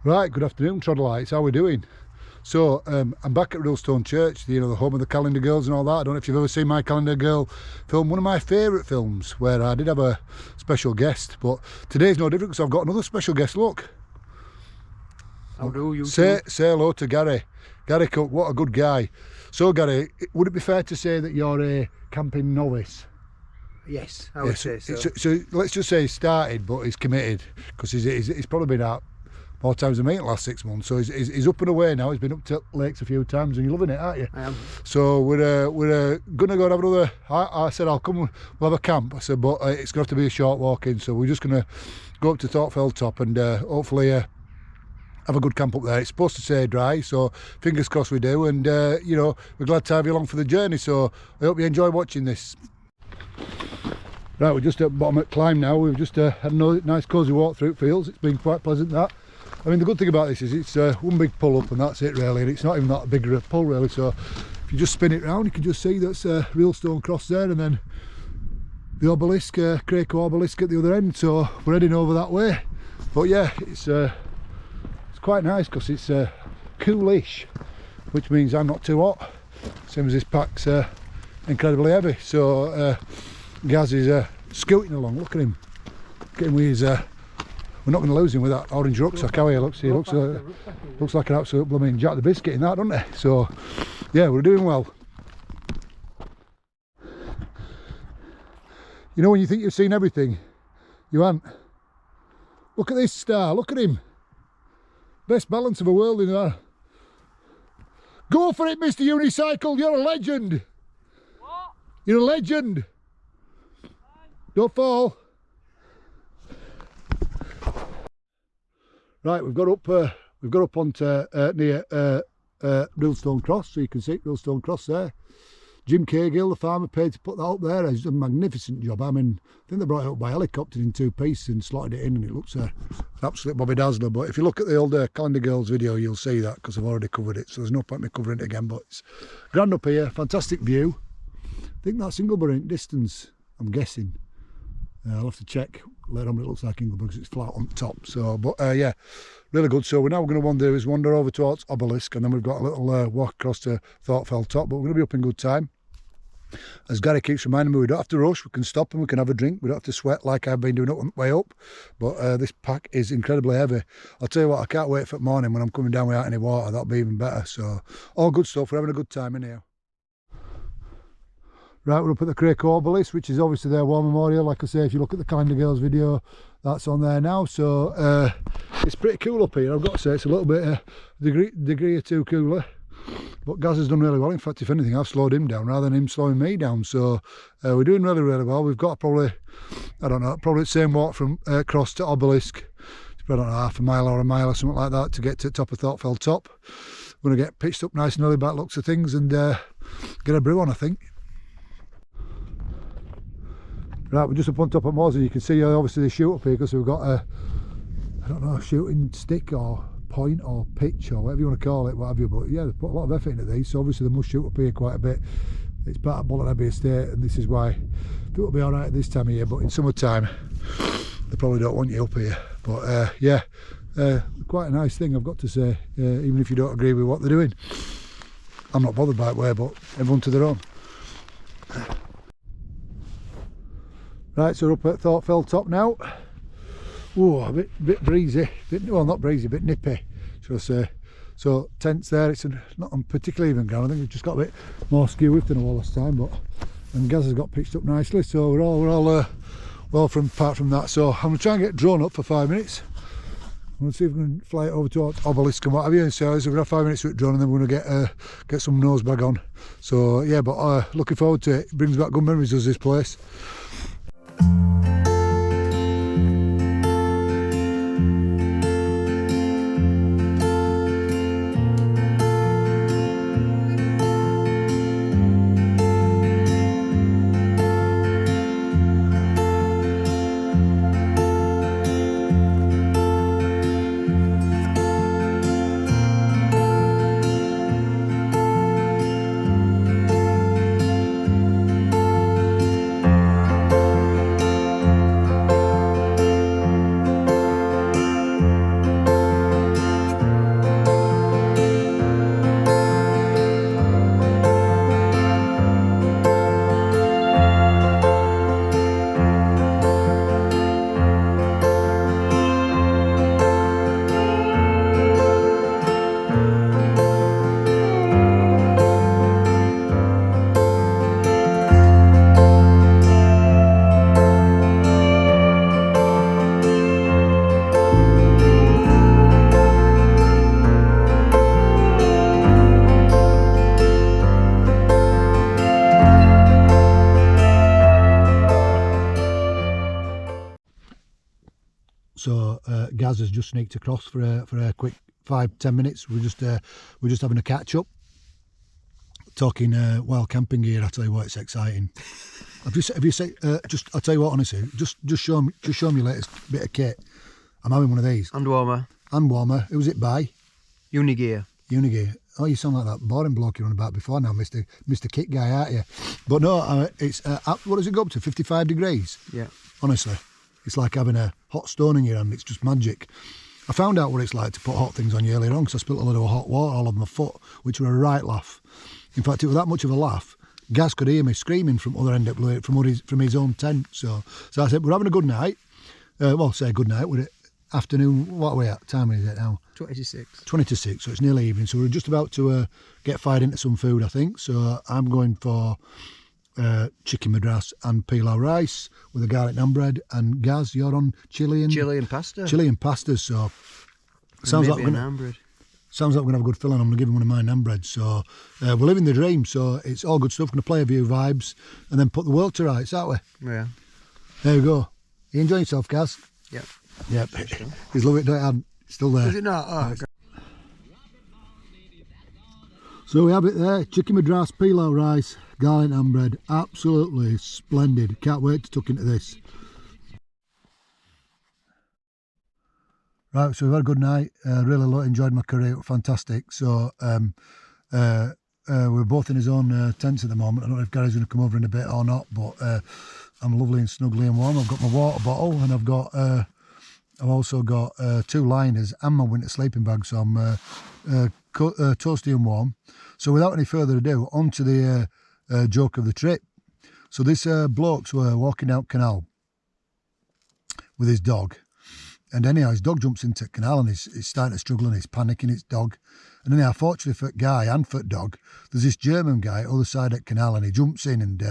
Right, good afternoon, Troddleites. How are we doing? So, I'm back at Rillstone Church, you know, the home of the Calendar Girls and all that. I don't know if you've ever seen my Calendar Girl film, one of my favourite films, where I did have a special guest. But today's no different because I've got another special guest. Look. How do you say hello to Gary. Gary Cook, what a good guy. So, Gary, would it be fair to say that you're a camping novice? Yes, I would say so. So let's just say he started, but he's committed, because he's probably been out more times than me in the last 6 months. So he's up and away now. He's been up to lakes a few times, and you're loving it, aren't you? I am. So we're gonna go and have another. I said I'll come. We'll have a camp. I said, but it's going to have to be a short walk in. So we're just gonna go up to Thorpe top and hopefully have a good camp up there. It's supposed to stay dry, so fingers crossed we do. And you know, we're glad to have you along for the journey. So I hope you enjoy watching this. Right, we're just at bottom at Climb now. We've just had a nice cosy walk through fields. It's been quite pleasant, that. I mean, the good thing about this is it's one big pull up and that's it really, and it's not even that big of a pull really. So if you just spin it round, you can just see that's Rillstone Cross there, and then the obelisk, Craco obelisk at the other end. So we're heading over that way. But yeah, it's quite nice because it's coolish, which means I'm not too hot. Same as this pack's incredibly heavy. So Gaz is scooting along. Look at him. Look at him with his, we're not going to lose him with that orange rucksack, are we? He looks like an absolute blooming Jack the Biscuit in that, doesn't he? So yeah, we're doing well. You know when you think you've seen everything, you haven't. Look at this star, look at him. Best balance of the world in there. Go for it, Mr. Unicycle, you're a legend. What? You're a legend. Don't fall. Right, we've got up onto near Rillstone Cross, so you can see Rillstone Cross there. Jim Cagill, the farmer, paid to put that up there. He's done a magnificent job. I mean, I think they brought it up by helicopter in 2 pieces and slotted it in, and it looks an absolute Bobby Dazzler. But if you look at the old Calendar Girls video, you'll see that, because I've already covered it, so there's no point in me covering it again. But it's grand up here, fantastic view. I think that's Ingleborough in distance, I'm guessing. I'll have to check later on, but it looks like Ingleborough because it's flat on top. So, but yeah, really good. So we're now going to wander over towards Obelisk, and then we've got a little walk across to Thorpe top. But we're going to be up in good time. As Gary keeps reminding me, we don't have to rush. We can stop and we can have a drink. We don't have to sweat like I've been doing up on the way up. But this pack is incredibly heavy. I'll tell you what, I can't wait for the morning when I'm coming down without any water. That'll be even better. So all good stuff. We're having a good time in here. Right, we're up at the Craco obelisk, which is obviously their war memorial. Like I say, if you look at the Calendar Girls video, that's on there now. So it's pretty cool up here. I've got to say, it's a little bit degree or two cooler. But Gaz has done really well. In fact, if anything, I've slowed him down rather than him slowing me down. So we're doing really, really well. We've got probably, I don't know, probably the same walk from Cross to Obelisk. It's, I don't know, half a mile or a mile or something like that to get to the top of Thorpe top. We're going to get pitched up nice and early by the looks of things and get a brew on, I think. Right, we're just up on top of Moors, and you can see obviously they shoot up here because we've got a, I don't know, a shooting stick or point or pitch or whatever you want to call it, what have you. But yeah, they've put a lot of effort into these, so obviously they must shoot up here quite a bit. It's part of Bolton Abbey estate, and this is why it'll be alright at this time of year, but in summertime they probably don't want you up here. But yeah, quite a nice thing, I've got to say, even if you don't agree with what they're doing. I'm not bothered by it, but everyone to their own. Right, so we're up at Thorpe top now. Oh, a bit breezy, well, not breezy, a bit nippy, shall I say. So tents there, it's not on particularly even ground. I think we've just got a bit more skew width than a wall last time, but and Gaz has got pitched up nicely, so we're all well apart from that. So I'm going to try and get drone up for 5 minutes. I'm going to see if we can fly it over to Obelisk and what have you. And so we're going to have 5 minutes with drone, and then we're going to get some nose bag on. So yeah, but looking forward to it. It brings back good memories of this place. So Gaz has just sneaked across for a quick 5-10 minutes. We're just having a catch up, talking wild camping gear. I tell you what, it's exciting. Have you said just? I'll tell you what, honestly, just show me your latest bit of kit. I'm having one of these. Hand warmer. Hand warmer. Who's it by? Unigear. Unigear. Oh, you sound like that boring bloke you were on about before now, Mr. Kit Guy, aren't you? But no, it's what does it go up to? 55 degrees. Yeah. Honestly, it's like having a hot stone in your hand. It's just magic. I found out what it's like to put hot things on you earlier on because I spilled a little hot water all over my foot, which were a right laugh. In fact, it was that much of a laugh. Gaz could hear me screaming from other end of the from his own tent. So I said, we're having a good night. Well, say good night. We're at afternoon. What are we at? Time is it now? 20 to 6. 20 to 6, so it's nearly evening. So we're just about to get fired into some food, I think. So I'm going for chicken madras and pilau rice with a garlic naan bread. And Gaz, you're on chili and pasta. Chili and pasta. So sounds like we're gonna have a good filling. I'm gonna give him one of my naan breads. So we're living the dream. So it's all good stuff. Gonna play a few vibes and then put the world to rights, aren't we? Yeah. There we go. You enjoying yourself, Gaz? Yep. Yep. He's loving it. Still there. Is it not? Oh, okay. So we have it there, chicken madras, pilau rice, garlic naan bread, absolutely splendid. Can't wait to tuck into this. Right, so we've had a good night. Really enjoyed my curry, it was fantastic. So we're both in his own tents at the moment. I don't know if Gary's going to come over in a bit or not, but I'm lovely and snuggly and warm. I've got my water bottle and I've also got 2 liners and my winter sleeping bag, so I'm toasty and warm. So without any further ado, on to the joke of the trip. So this bloke's walking down canal with his dog, and anyhow his dog jumps into the canal and he's starting to struggle and he's panicking, it's dog. And anyhow, fortunately for Guy and for dog, there's this German guy other side of the canal, and he jumps in and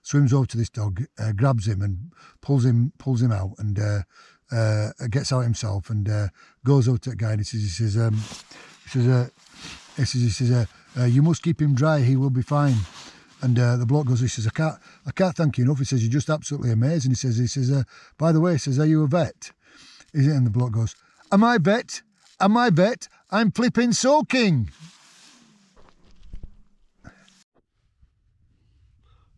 swims over to this dog, grabs him and pulls him out, and gets out himself and goes over to the guy and he says, you must keep him dry, he will be fine. And the bloke goes, he says, I can't thank you enough. He says, you're just absolutely amazing. He says, by the way, he says, are you a vet? And the bloke goes, am I vet? I'm flipping soaking.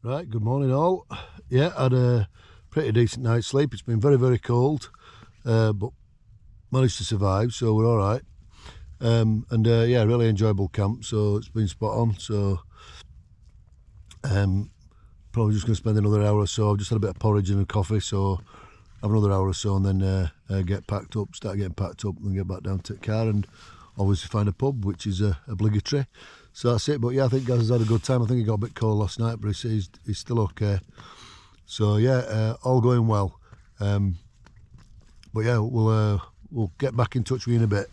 Right, good morning all. Yeah, I had a pretty decent night's sleep. It's been very, very cold, but managed to survive, so we're all right. Yeah, really enjoyable camp, so it's been spot on. So probably just going to spend another hour or so. I've just had a bit of porridge and a coffee, so have another hour or so and then start getting packed up and get back down to the car and obviously find a pub, which is obligatory. So that's it. But yeah, I think Gaz has had a good time. I think he got a bit cold last night, but he's still okay. So yeah, all going well. But yeah, we'll get back in touch with you in a bit.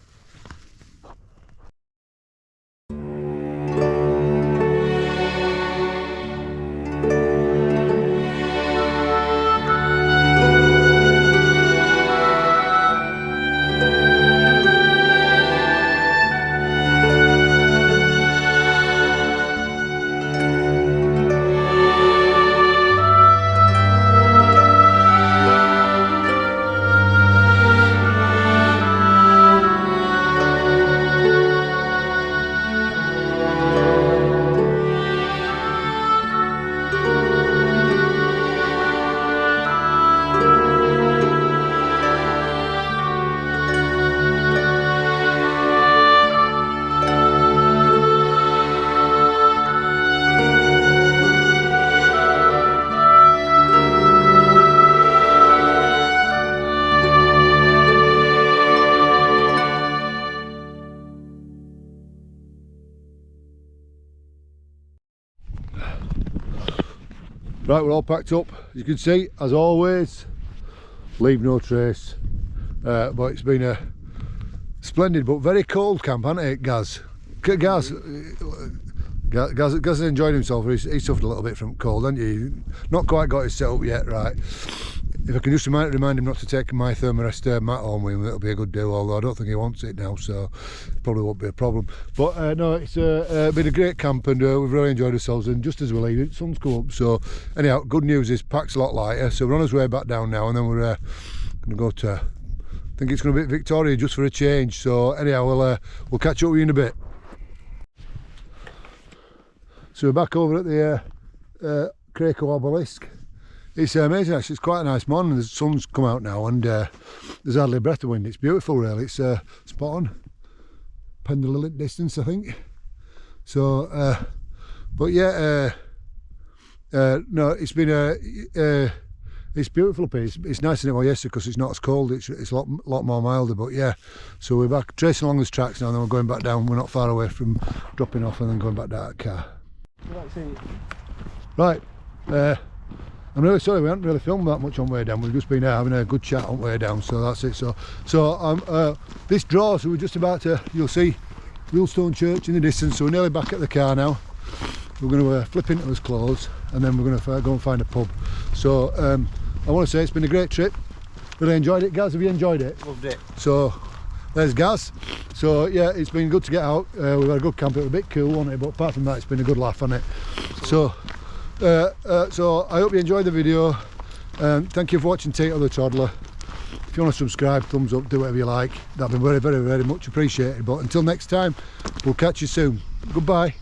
Right, we're all packed up, as you can see, as always, leave no trace, but it's been a splendid but very cold camp, hasn't it, Gaz? Gaz has enjoyed himself. He suffered a little bit from cold, hasn't you? Not quite got his set up yet, right? If I can just remind him not to take my thermarest mat home with him, that'll be a good do, although I don't think he wants it now, so probably won't be a problem. But no, it's been a great camp, and we've really enjoyed ourselves, and just as we're leaving, sun's come up. So anyhow, good news is pack's a lot lighter, so we're on our way back down now, and then we're going to go to think it's going to be Victoria just for a change. So anyhow, we'll catch up with you in a bit. So we're back over at the Cracow obelisk. It's amazing actually, it's quite a nice morning. The sun's come out now and there's hardly a breath of wind. It's beautiful really, it's spot on. Pendle distance I think. So, but yeah, no, it's been it's beautiful up here. It's nicer than it was yesterday because it's not as cold. It's a lot more milder. But yeah, so we're back tracing along these tracks now, and then we're going back down. We're not far away from dropping off and then going back down the car. Right, I'm really sorry we haven't really filmed that much on the way down. We've just been having a good chat on the way down, so that's it. So this draw, so we're just about to, you'll see Wheelstone Church in the distance, so we're nearly back at the car now. We're going to flip into those clothes and then we're going to go and find a pub. So I want to say it's been a great trip. Really enjoyed it. Gaz, have you enjoyed it? Loved it. So there's Gaz. So yeah, it's been good to get out. We've had a good camp. It was a bit cool, wasn't it? But apart from that, it's been a good laugh, hasn't it? So so I hope you enjoyed the video. Thank you for watching Tate or the Toddler. If you want to subscribe, thumbs up, do whatever you like. That'd be very, very, very much appreciated. But until next time, we'll catch you soon. Goodbye.